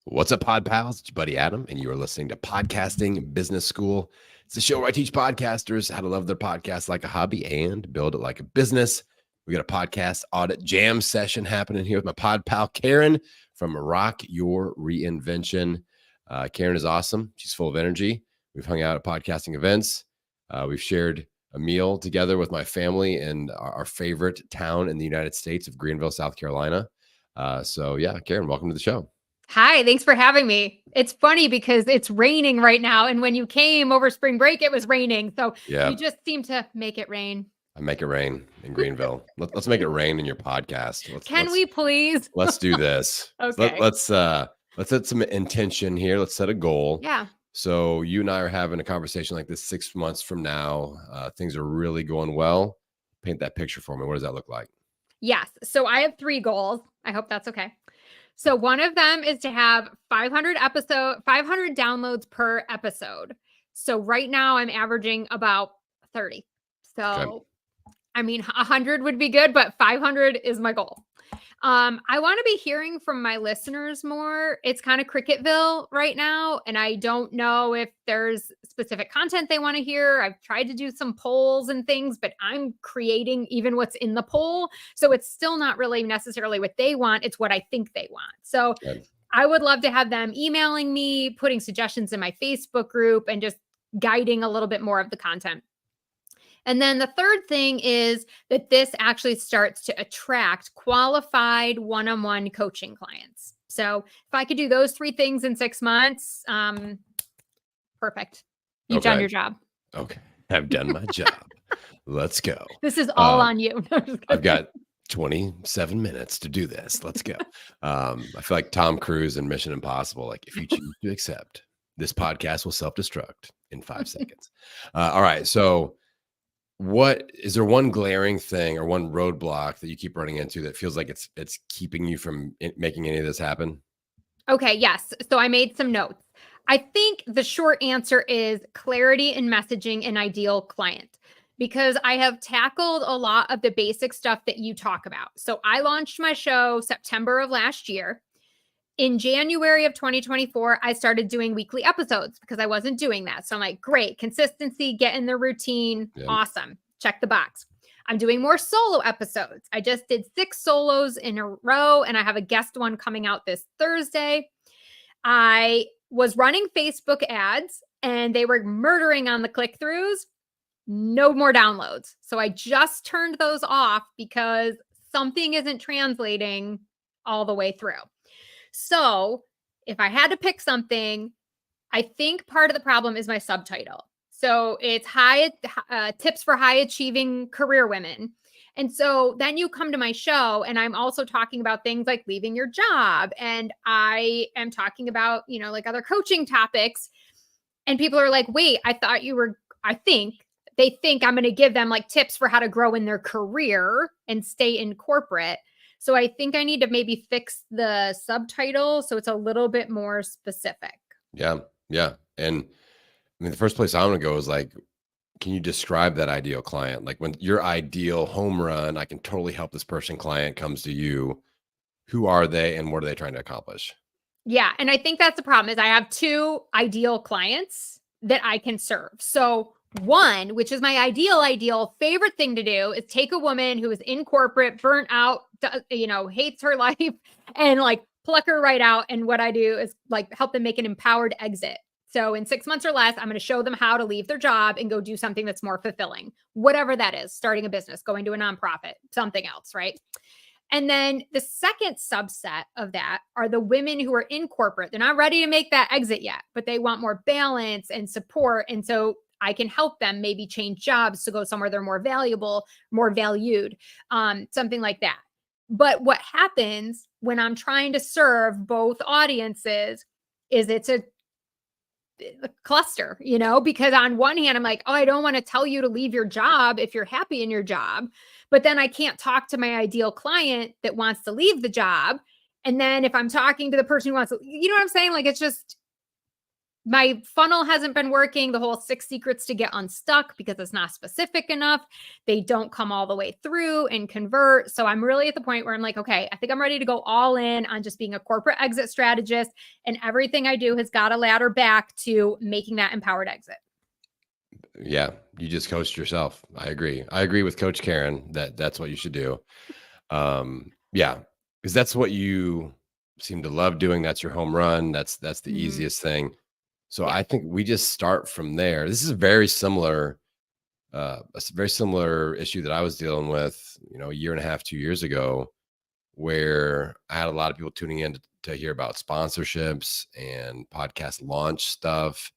What's up, Pod Pals? It's your buddy Adam, and you are listening to Podcasting Business School. It's the show where I teach podcasters how to love their podcast like a hobby and build it like a business. We got a podcast audit jam session happening here with my pod pal, Karen from Rock Your Reinvention. Karen is awesome. She's full of energy. We've hung out at podcasting events. We've shared a meal together with my family in our favorite town in the United States of Greenville, South Carolina. Karen, welcome to the show. Hi, thanks for having me. It's funny because it's raining right now. And when you came over spring break, it was raining. So you just seem to make it rain. I make it rain in Greenville. Let's make it rain in your podcast. Can we please? Let's do this. Okay. Let's set some intention here. Let's set a goal. Yeah. So you and I are having a conversation like this 6 months from now. Things are really going well. Paint that picture for me. What does that look like? Yes. So I have 3 goals. I hope that's okay. So one of them is to have 500 downloads per episode. So right now I'm averaging about 30. So, okay. I mean, 100 would be good, but 500 is my goal. I want to be hearing from my listeners more. It's kind of Cricketville right now, and I don't know if there's specific content they want to hear. I've tried to do some polls and things, but I'm creating even what's in the poll. So it's still not really necessarily what they want. It's what I think they want. So okay. I would love to have them emailing me, putting suggestions in my Facebook group, and just guiding a little bit more of the content. And then the third thing is that this actually starts to attract qualified one-on-one coaching clients. So if I could do those 3 things in 6 months, perfect. You've done your job. Okay. I've done my job. Let's go. This is all on you. I've got 27 minutes to do this. Let's go. I feel like Tom Cruise in Mission Impossible. Like, if you choose to accept, this podcast will self-destruct in 5 seconds. All right. So what is there one glaring thing or one roadblock that you keep running into that feels like it's keeping you from making any of this happen? Okay, yes. So I made some notes. I think the short answer is clarity in messaging an ideal client, because I have tackled a lot of the basic stuff that you talk about. So I launched my show September of last year. In January of 2024, I started doing weekly episodes because I wasn't doing that. So I'm like, great, consistency, get in the routine. Yeah. Awesome. Check the box. I'm doing more solo episodes. I just did 6 solos in a row, and I have a guest one coming out this Thursday. I was running Facebook ads, and they were murdering on the click-throughs. No more downloads. So I just turned those off because something isn't translating all the way through. So if I had to pick something, I think part of the problem is my subtitle. So it's tips for high achieving career women. And so then you come to my show, and I'm also talking about things like leaving your job. And I am talking about, like other coaching topics. And people are like, wait, I think they think I'm going to give them like tips for how to grow in their career and stay in corporate. So I think I need to maybe fix the subtitle so it's a little bit more specific. Yeah. And I mean, the first place I want to go is like, can you describe that ideal client? Like, when your ideal home run, I can totally help this person client comes to you. Who are they and what are they trying to accomplish? Yeah. And I think that's the problem is I have 2 ideal clients that I can serve. So one, which is my ideal favorite thing to do, is take a woman who is in corporate, burnt out, hates her life, and like pluck her right out. And what I do is like help them make an empowered exit. So in 6 months or less, I'm going to show them how to leave their job and go do something that's more fulfilling, whatever that is, starting a business, going to a nonprofit, something else, right? And then the second subset of that are the women who are in corporate. They're not ready to make that exit yet, but they want more balance and support. And so I can help them maybe change jobs to go somewhere they're more valuable, more valued, something like that. But what happens when I'm trying to serve both audiences is it's a cluster, because on one hand, I'm like, oh, I don't want to tell you to leave your job if you're happy in your job. But then I can't talk to my ideal client that wants to leave the job. And then if I'm talking to the person who wants to, you know what I'm saying? Like, it's just, my funnel hasn't been working. The whole 6 secrets to get unstuck because it's not specific enough. They don't come all the way through and convert. So I'm really at the point where I'm like, okay, I think I'm ready to go all in on just being a corporate exit strategist. And everything I do has got to ladder back to making that empowered exit. Yeah, you just coached yourself. I agree with Coach Karen that that's what you should do. Yeah, because that's what you seem to love doing. That's your home run. That's the Mhm. easiest thing. So Yeah. I think we just start from there. This is a very similar, very similar issue that I was dealing with, a year and a half, 2 years ago, where I had a lot of people tuning in to hear about sponsorships and podcast launch stuff,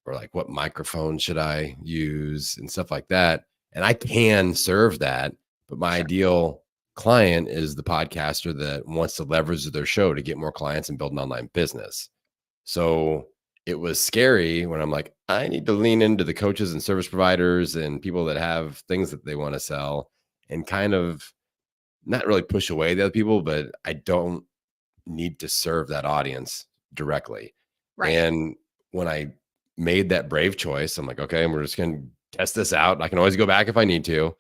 or like what microphone should I use and stuff like that. And I can serve that, but my Sure. ideal client is the podcaster that wants to leverage their show to get more clients and build an online business. So it was scary when I'm like, I need to lean into the coaches and service providers and people that have things that they want to sell, and kind of not really push away the other people, but I don't need to serve that audience directly. Right. And when I made that brave choice, I'm like, okay, we're just going to test this out. I can always go back if I need to,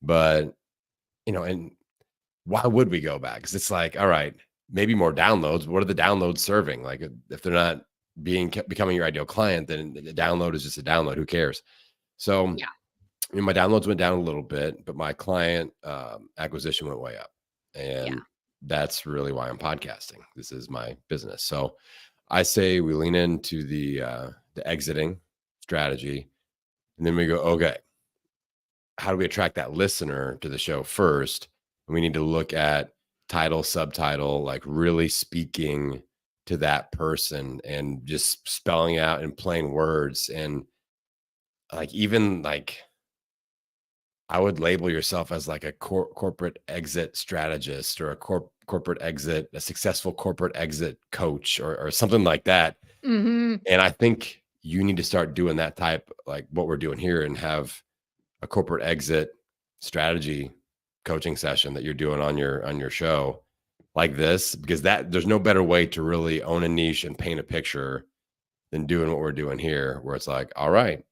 but and why would we go back? Because it's like, all right, maybe more downloads. What are the downloads serving? Like, if they're not becoming your ideal client, then the download is just a download. Who cares? So, Yeah. my downloads went down a little bit, but my client acquisition went way up, Yeah. and that's really why I'm podcasting. This is my business. So, I say we lean into the exiting strategy, and then we go, okay, how do we attract that listener to the show first? We need to look at title, subtitle, like really speaking to that person and just spelling out in plain words. And like, even like, I would label yourself as like a corporate exit strategist, or a corporate exit, a successful corporate exit coach, or something like that. Hmm. And I think you need to start doing that type, like what we're doing here, and have a corporate exit strategy coaching session that you're doing on your show like this, because that there's no better way to really own a niche and paint a picture than doing what we're doing here, where it's like, all right,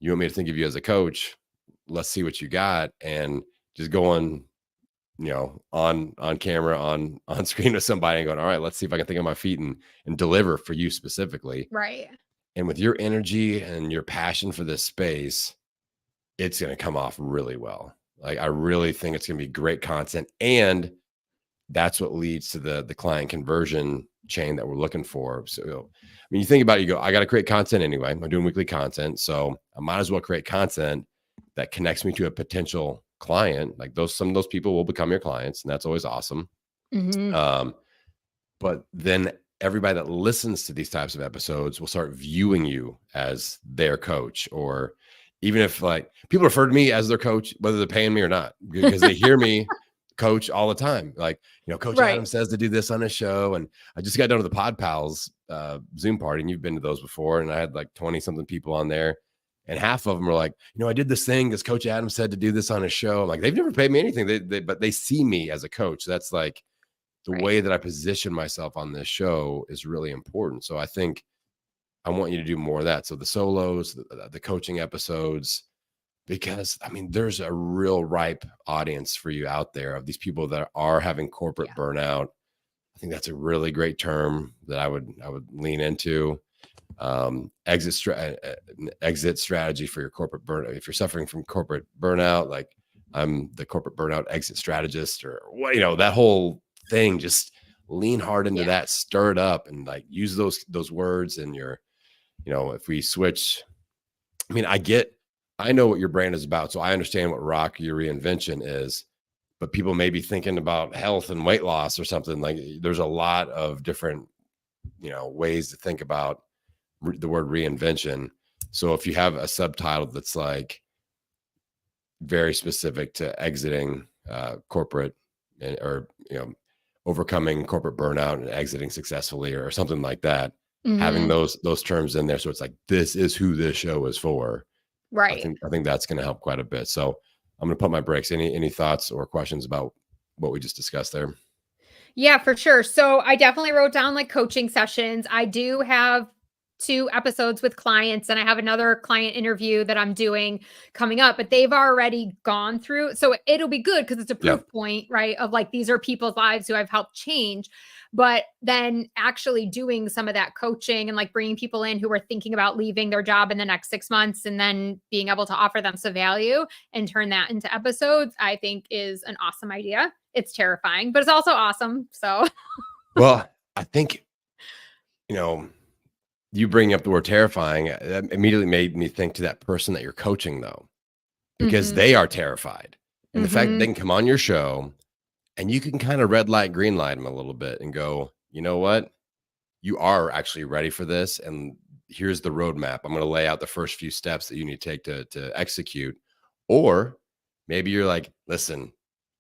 you want me to think of you as a coach, let's see what you got, and just going, on camera, on screen with somebody, and going, all right, let's see if I can think on my feet and deliver for you specifically. Right. And with your energy and your passion for this space, it's going to come off really well. Like, I really think it's going to be great content, and that's what leads to the client conversion chain that we're looking for. So, I mean, you think about it, you go, I got to create content anyway. I'm doing weekly content, so I might as well create content that connects me to a potential client. Like, some of those people will become your clients, and that's always awesome. Hmm. Um, but then everybody that listens to these types of episodes will start viewing you as their coach, or even if like people refer to me as their coach, whether they're paying me or not, because they hear me coach all the time. Like, Coach Adam Right. says to do this on his show. And I just got done with the Pod Pals Zoom party, and you've been to those before. And I had like 20 something people on there. And half of them were like, I did this thing because Coach Adam said to do this on his show. I'm like, they've never paid me anything. But they see me as a coach. That's like the Right. way that I position myself on this show is really important. So I think I want you to do more of that. So the solos, the coaching episodes, because I mean, there's a real ripe audience for you out there of these people that are having corporate Yeah. burnout. I think that's a really great term that I would lean into. Exit strategy for your corporate burnout. If you're suffering from corporate burnout, like I'm the corporate burnout exit strategist, or what, that whole thing, just lean hard into Yeah. that, stir it up, and like use those words in your, if we switch, I mean, I know what your brand is about. So I understand what Rock Your Reinvention is, but people may be thinking about health and weight loss or something. Like, there's a lot of different, ways to think about the word reinvention. So if you have a subtitle that's like very specific to exiting corporate, or, overcoming corporate burnout and exiting successfully, or something like that, having Hmm. those terms in there. So it's like, this is who this show is for. I Right. think that's going to help quite a bit. So I'm going to put my brakes. Any thoughts or questions about what we just discussed there? Yeah, for sure. So I definitely wrote down like coaching sessions. I do have 2 episodes with clients, and I have another client interview that I'm doing coming up, but they've already gone through. So it'll be good because it's a Yeah. proof point, right? Of like, these are people's lives who I've helped change. But then actually doing some of that coaching and like bringing people in who are thinking about leaving their job in the next 6 months and then being able to offer them some value and turn that into episodes, I think is an awesome idea. It's terrifying, but it's also awesome. So, Well, I think, you know, you bringing up the word terrifying, that immediately made me think to that person that you're coaching, though, because mhm, they are terrified. And the fact that they mhm, can come on your show and you can kind of red light, green light them a little bit and go, you know what? You are actually ready for this. And here's the roadmap. I'm going to lay out the first few steps that you need to take to execute. Or maybe you're like, listen,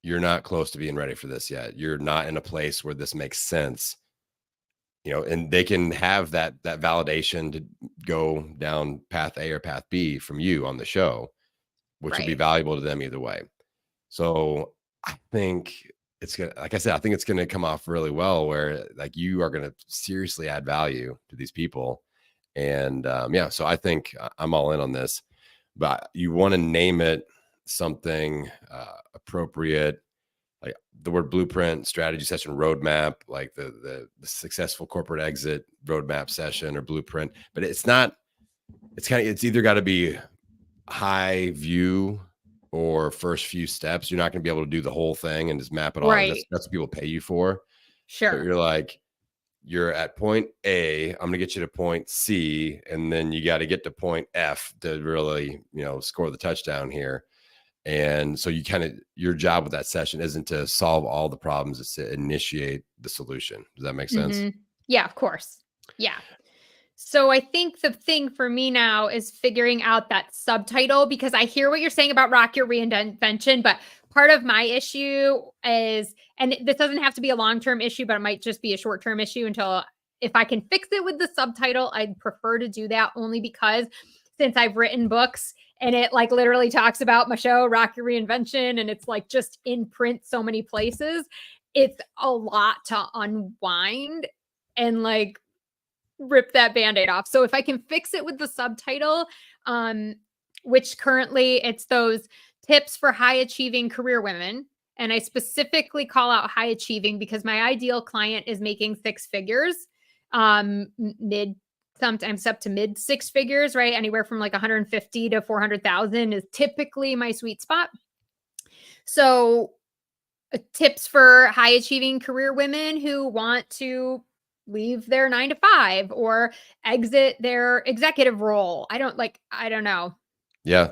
you're not close to being ready for this yet. You're not in a place where this makes sense, and they can have that validation to go down path A or path B from you on the show, which will be right. valuable to them either way. So I think it's gonna, like I said, I think it's gonna come off really well where like you are gonna seriously add value to these people. And yeah, so I think I'm all in on this, but you want to name it something appropriate, like the word blueprint, strategy session, roadmap, like the successful corporate exit roadmap session or blueprint. But it's not, it's either got to be high view or first few steps. You're not going to be able to do the whole thing and just map it all. That's Right. that's what people pay you for. But Sure. you're like, you're at point A, I'm going to get you to point C, and then you got to get to point F to really, score the touchdown here. And so you kind of, your job with that session isn't to solve all the problems, it's to initiate the solution. Does that make sense? Mhm. Yeah, of course. Yeah. So I think the thing for me now is figuring out that subtitle, because I hear what you're saying about rock your reinvention, but part of my issue is, and this doesn't have to be a long-term issue, but it might just be a short-term issue until, if I can fix it with the subtitle, I'd prefer to do that, only because since I've written books and it like literally talks about my show, Rock Your Reinvention, and it's like just in print so many places, it's a lot to unwind and like rip that band-aid off. So if I can fix it with the subtitle, um, which currently it's those tips for high achieving career women. And I specifically call out high achieving because my ideal client is making 6 figures, mid, sometimes up to mid 6 figures, right? Anywhere from like 150 to 400,000 is typically my sweet spot. So tips for high achieving career women who want to leave their 9 to 5 or exit their executive role. I don't know. Yeah.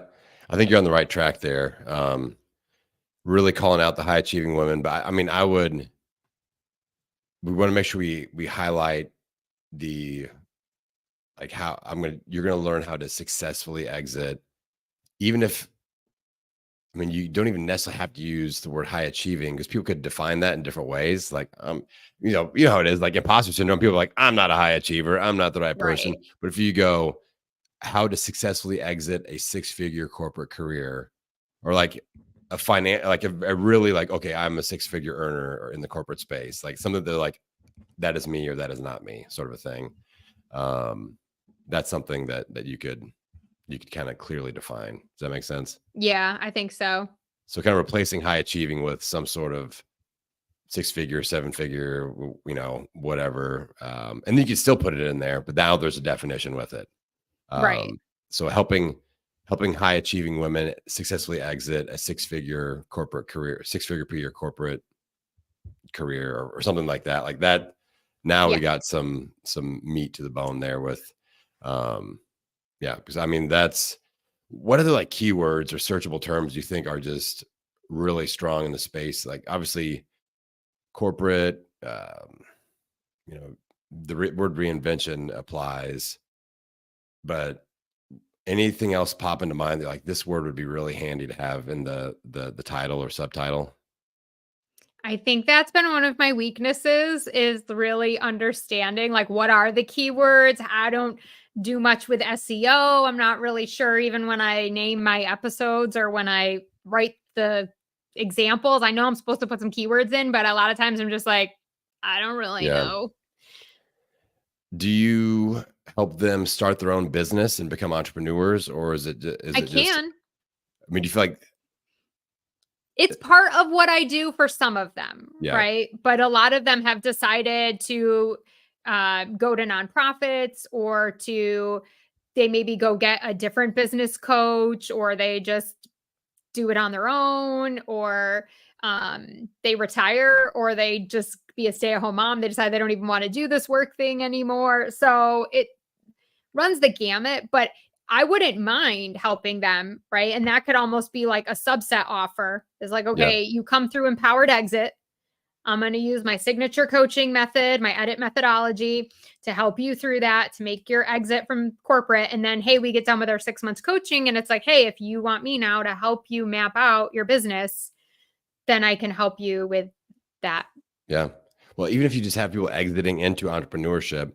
I think you're on the right track there. Really calling out the high achieving women. But I mean, we want to make sure we highlight the, like, how you're going to learn how to successfully exit, even if, I mean, you don't even necessarily have to use the word high achieving because people could define that in different ways. Like, you know how it is, like imposter syndrome. People are like, I'm not a high achiever. I'm not the right person. Right. But if you go, how to successfully exit a 6-figure corporate career, or like a really like, okay, I'm a 6-figure earner or in the corporate space, like something that like, that is me or that is not me, sort of a thing. Um, that's something that you could kind of clearly define. Does that make sense? Yeah, I think so. So kind of replacing high achieving with some sort of 6-figure, 7-figure, whatever. And then you can still put it in there, but now there's a definition with it. Right. So helping high achieving women successfully exit a 6-figure corporate career, 6-figure per year corporate career, or something like that. Like that. Now we Yeah. got some meat to the bone there with, yeah, because I mean, what are the like keywords or searchable terms you think are just really strong in the space? Like obviously corporate, the word reinvention applies, but anything else pop into mind that like this word would be really handy to have in the title or subtitle? I think that's been one of my weaknesses, is really understanding like what are the keywords. I don't do much with SEO. I'm not really sure even when I name my episodes or when I write the examples. I know I'm supposed to put some keywords in, but a lot of times I'm just like, I don't really Yeah. know. Do you help them start their own business and become entrepreneurs, or is it I just? can. I mean, do you feel like? It's part of what I do for some of them, Yeah, right? But a lot of them have decided to go to nonprofits, or to they maybe go get a different business coach, or they just do it on their own, or they retire, or they just be a stay-at-home mom. They decide they don't even want to do this work thing anymore. So it runs the gamut, but I wouldn't mind helping them, right? And that could almost be like a subset offer. It's like, yeah, okay, you come through Empowered Exit. I'm going to use my signature coaching method, my edit methodology to help you through that, to make your exit from corporate. And then, hey, we get done with our 6 months coaching. And it's like, hey, if you want me now to help you map out your business, then I can help you with that. yeah. Well, even if you just have people exiting into entrepreneurship,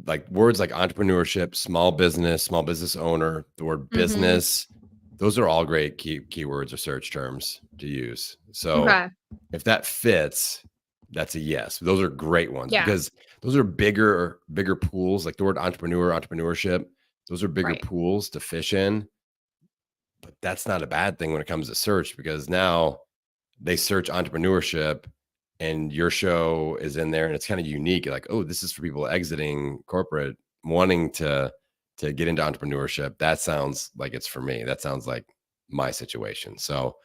like words like entrepreneurship, small business owner, the word Hmm. business, those are all great keywords or search terms to use. So Okay. if that fits, that's a yes. Those are great ones Yeah. because those are bigger pools. Like the word entrepreneurship, those are bigger Right. pools to fish in. But that's not a bad thing when it comes to search, because now they search entrepreneurship and your show is in there and it's kind of unique. Like, oh, this is for people exiting corporate, wanting to get into entrepreneurship. That sounds like it's for me. That sounds like my situation. So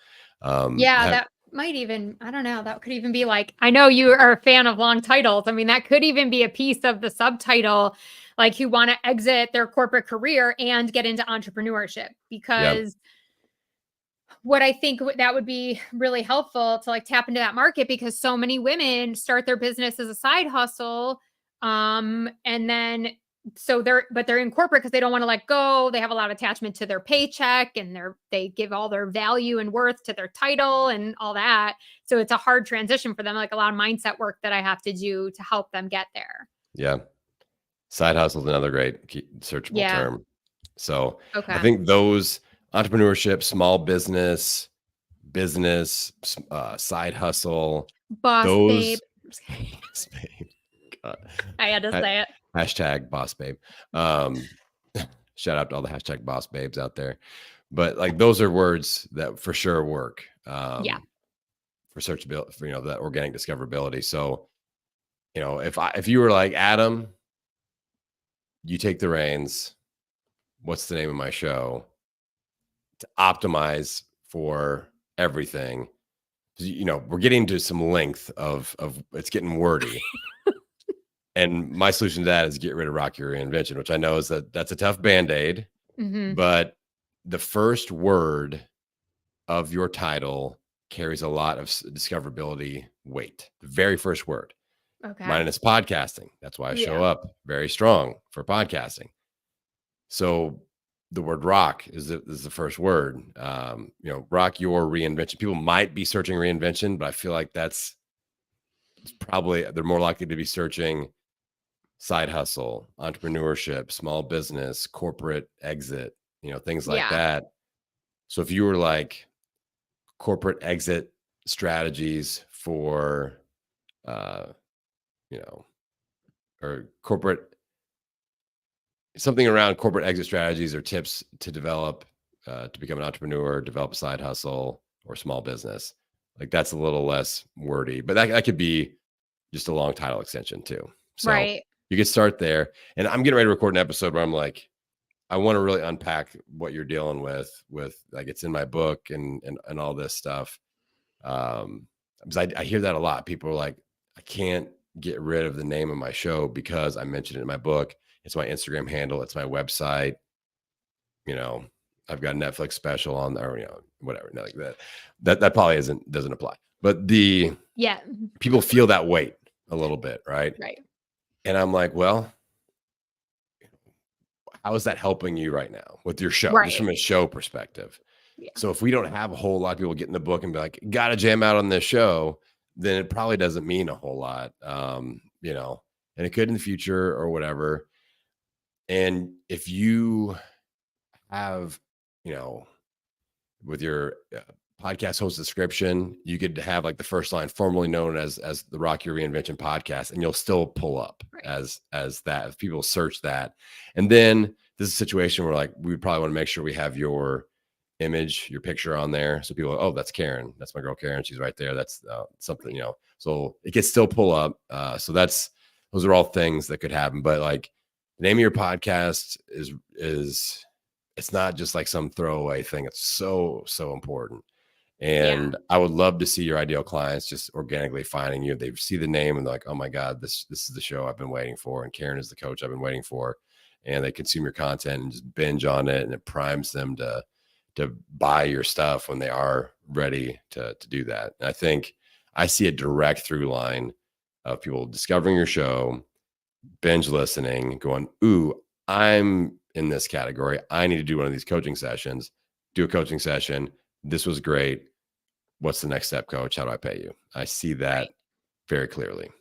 Yeah, have, that might even, I don't know, that could even be like, I know you are a fan of long titles. I mean, that could even be a piece of the subtitle, like who want to exit their corporate career and get into entrepreneurship. yeah, Because what I think that would be really helpful to like tap into that market, because so many women start their business as a side hustle. And then they're in corporate because they don't want to let go. They have a lot of attachment to their paycheck, and they give all their value and worth to their title and all that. So it's a hard transition for them, like a lot of mindset work that I have to do to help them get there. yeah. Side hustle is another great searchable Yeah. term. So I Okay. think those entrepreneurship, small side hustle, Boss babe. those boss babe. God. I had to Ha- say it. Hashtag boss babe. Um, shout out to all the hashtag boss babes out there. But like those are words that for sure work Yeah. for searchability, for that organic discoverability. So if you were like Adam, you take the reins. What's the name of my show? To optimize for everything. 'Cause, we're getting to some length of it's getting wordy. And my solution to that is get rid of Rock Your Reinvention, which I know that's a tough band-aid, Hmm. but the first word of your title carries a lot of discoverability weight. The very first word. Okay. Mine is podcasting. That's why I show Yeah. up very strong for podcasting. So the word rock is the first word. Rock your reinvention. People might be searching reinvention, but I feel like it's probably they're more likely to be searching side hustle, entrepreneurship, small business, corporate exit, things like Yeah. that. So if you were like corporate exit strategies for, uh, you know, or corporate something around corporate exit strategies or tips to develop, to become an entrepreneur, develop a side hustle or small business, like that's a little less wordy, but that could be just a long title extension too. So Right. you could start there. And I'm getting ready to record an episode where I'm like, I want to really unpack what you're dealing with like it's in my book and all this stuff. Because I hear that a lot. People are like, I can't get rid of the name of my show because I mentioned it in my book. It's my Instagram handle. It's my website. You know, I've got a Netflix special on there, whatever. Like that. That probably doesn't apply. But the Yeah. people feel that weight a little bit, right? Right. And I'm like, well, how is that helping you right now with your show, just Right. from a show perspective? Yeah. So if we don't have a whole lot of people get in the book and be like, gotta jam out on this show, then it probably doesn't mean a whole lot. And it could in the future or whatever. And if you have, with your podcast host description, you could have like the first line, formerly known as the Rock Your Reinvention podcast, and you'll still pull up as that if people search that. And then this is a situation where like we would probably want to make sure we have your image, your picture on there, so people, oh, that's Karen, that's my girl Karen, she's right there. That's something, so it can still pull up. So those are all things that could happen. But like the name of your podcast is it's not just like some throwaway thing. It's so important. And I would love to see your ideal clients just organically finding you. They see the name and they're like, oh my God, this is the show I've been waiting for. And Karen is the coach I've been waiting for. And they consume your content and just binge on it. And it primes them to buy your stuff when they are ready to do that. And I think I see a direct through line of people discovering your show, binge listening, going, ooh, I'm in this category. I need to do one of these coaching sessions, do a coaching session. This was great. What's the next step, coach? How do I pay you? I see that very clearly.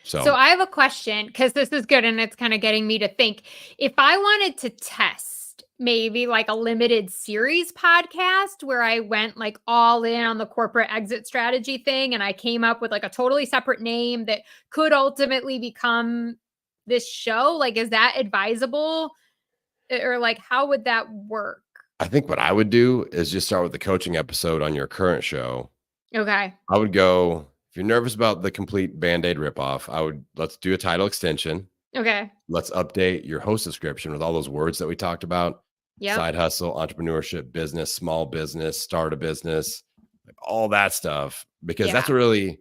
So I have a question, because this is good and it's kind of getting me to think. If I wanted to test maybe like a limited series podcast where I went like all in on the corporate exit strategy thing, and I came up with like a totally separate name that could ultimately become this show, like, is that advisable? Or like, how would that work? I think what I would do is just start with the coaching episode on your current show. Okay. I would go, if you're nervous about the complete Band-Aid ripoff, let's do a title extension. Okay. Let's update your host description with all those words that we talked about. Yeah. Side hustle, entrepreneurship, business, small business, start a business, like all that stuff, because that's really,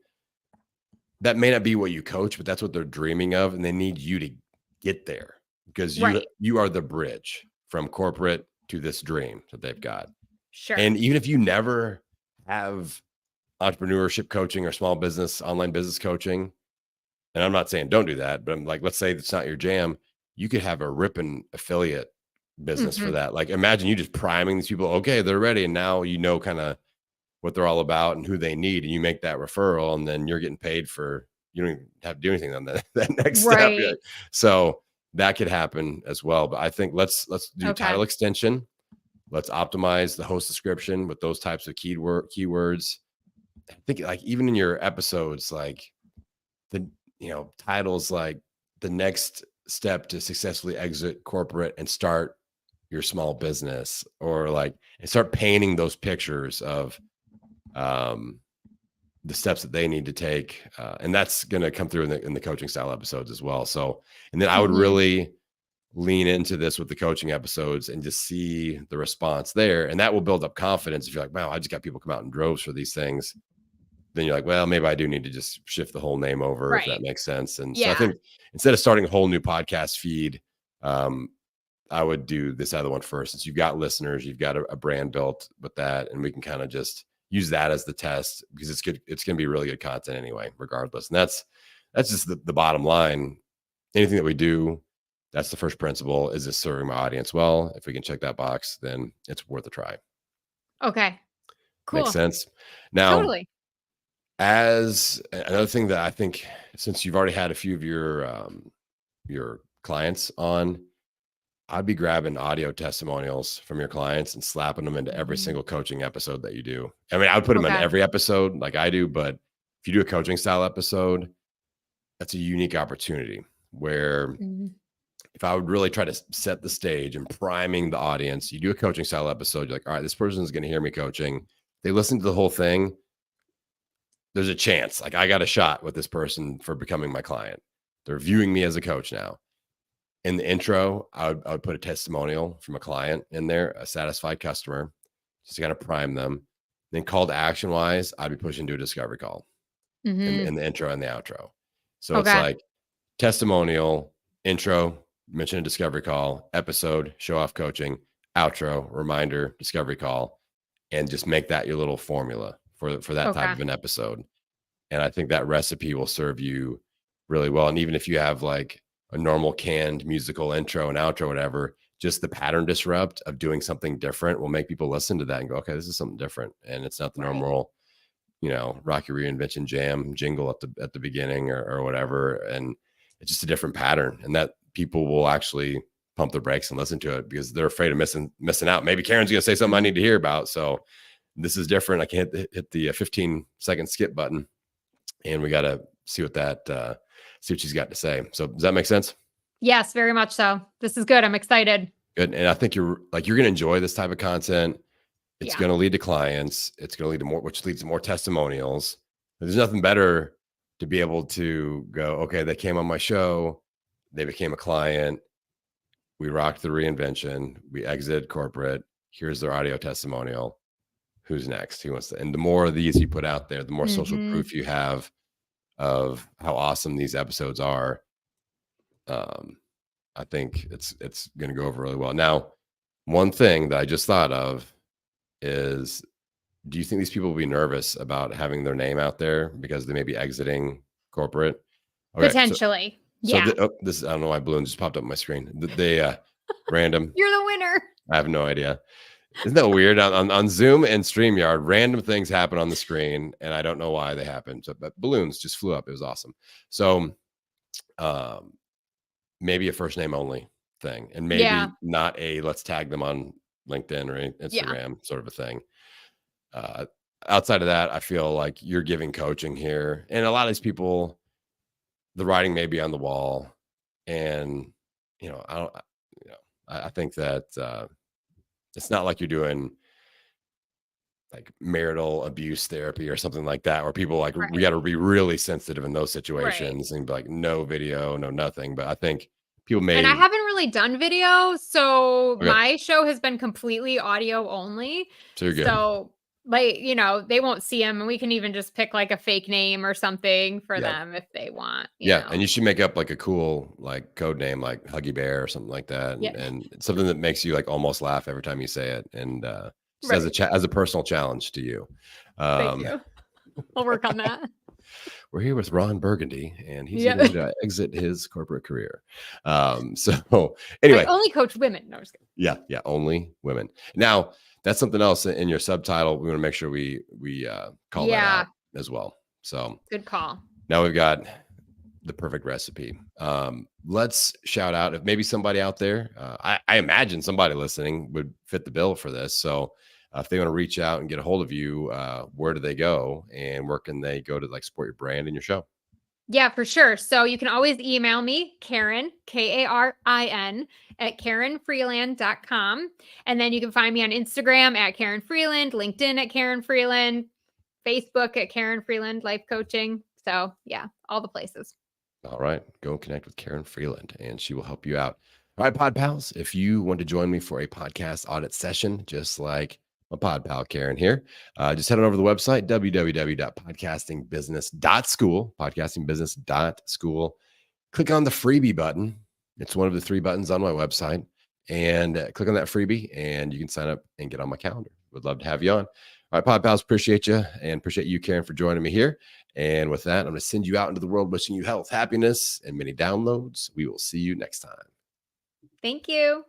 that may not be what you coach, but that's what they're dreaming of. And they need you to get there, because you are the bridge from corporate to this dream that they've got. Sure. And even if you never have entrepreneurship coaching or small business, online business coaching, and I'm not saying don't do that, but I'm like, let's say it's not your jam, you could have a ripping affiliate business for that. Like, imagine you just priming these people, okay, they're ready. And now you know kind of what they're all about and who they need. And you make that referral, and then you're getting paid for, you don't even have to do anything on that next step. So that could happen as well. But I think let's do title extension. Let's optimize the host description with those types of keywords. I think like even in your episodes, like the, titles like the next step to successfully exit corporate and start your small business, or like, and start painting those pictures of the steps that they need to take. And that's going to come through in the coaching style episodes as well. So, and then I would really lean into this with the coaching episodes and just see the response there. And that will build up confidence. If you're like, wow, I just got people come out in droves for these things, then you're like, well, maybe I do need to just shift the whole name over, if that makes sense. And so I think instead of starting a whole new podcast feed, I would do this other one first. Since you've got listeners, you've got a brand built with that, and we can kind of just use that as the test, because it's good. It's going to be really good content anyway, regardless. And that's just the bottom line. Anything that we do, that's the first principle, is this serving my audience well? If we can check that box, then it's worth a try. Okay. Cool. Makes sense. Now, totally. As another thing that I think, since you've already had a few of your clients on, I'd be grabbing audio testimonials from your clients and slapping them into every single coaching episode that you do. I mean, I would put them in every episode like I do, but if you do a coaching style episode, that's a unique opportunity where if I would really try to set the stage and priming the audience, you do a coaching style episode, you're like, all right, this person is going to hear me coaching. They listen to the whole thing. There's a chance, like, I got a shot with this person for becoming my client. They're viewing me as a coach now. In the intro, I would put a testimonial from a client in there, a satisfied customer, just to kind of prime them. Then call to action wise, I'd be pushing to a discovery call in the intro and the outro. So it's like testimonial, intro, mention a discovery call, episode, show off coaching, outro, reminder, discovery call, and just make that your little formula for that type of an episode. And I think that recipe will serve you really well. And even if you have like a normal canned musical intro and outro, whatever, just the pattern disrupt of doing something different will make people listen to that and go, okay, this is something different. And it's not the normal, Rock Your Reinvention jam jingle at the beginning or whatever. And it's just a different pattern, and that people will actually pump their brakes and listen to it because they're afraid of missing out. Maybe Karen's going to say something I need to hear about. So this is different. I can't hit the 15-second skip button, and we got to see what she's got to say. So does that make sense? Yes, very much so. This is good. I'm excited. Good. And I think you're going to enjoy this type of content. It's Yeah. going to lead to clients. It's going to lead to more, which leads to more testimonials. There's nothing better to be able to go, okay, they came on my show. They became a client. We rocked the reinvention. We exited corporate. Here's their audio testimonial. Who's next? Who wants to? And the more of these you put out there, the more social proof you have of how awesome these episodes are. I think it's going to go over really well. Now, one thing that I just thought of is, do you think these people will be nervous about having their name out there because they may be exiting corporate? Okay, potentially. I don't know why balloons just popped up on my screen. Random. You're the winner. I have no idea. Isn't that weird? On Zoom and StreamYard, random things happen on the screen, and I don't know why they happen. So, but balloons just flew up. It was awesome. So, maybe a first name only thing, and maybe not a let's tag them on LinkedIn or Instagram sort of a thing. Outside of that, I feel like you're giving coaching here, and a lot of these people, the writing may be on the wall, and I think that it's not like you're doing like marital abuse therapy or something like that, where people like we got to be really sensitive in those situations and be like no video, no nothing. But I think people may. And I haven't really done video, so my show has been completely audio only. So you're good. So like, they won't see them, and we can even just pick like a fake name or something for them if they want. You know? And you should make up like a cool like code name, like Huggy Bear or something like that, and something that makes you like almost laugh every time you say it, and as a personal challenge to you. Thank you. I'll work on that. We're here with Ron Burgundy, and he's going to exit his corporate career. So anyway, I only coach women. No, I'm just kidding. Yeah, only women. Now, that's something else in your subtitle. We want to make sure we call that out as well. So good call. Now we've got the perfect recipe. Let's shout out if maybe somebody out there. I imagine somebody listening would fit the bill for this. So if they want to reach out and get a hold of you, where do they go, and where can they go to like support your brand and your show? Yeah, for sure. So you can always email me, Karin, Karin, at KarenFreeland.com. And then you can find me on Instagram at Karen Freeland, LinkedIn at Karen Freeland, Facebook at Karen Freeland Life Coaching. So yeah, all the places. All right. Go connect with Karen Freeland, and she will help you out. All right, Pod Pals, if you want to join me for a podcast audit session, just like my pod pal Karen here, just head on over to the website, www.podcastingbusiness.school, podcastingbusiness.school. Click on the freebie button. It's one of the 3 buttons on my website, and click on that freebie, and you can sign up and get on my calendar. Would love to have you on. All right, Pod Pals, appreciate you, and appreciate you, Karen, for joining me here. And with that, I'm going to send you out into the world, wishing you health, happiness, and many downloads. We will see you next time. Thank you.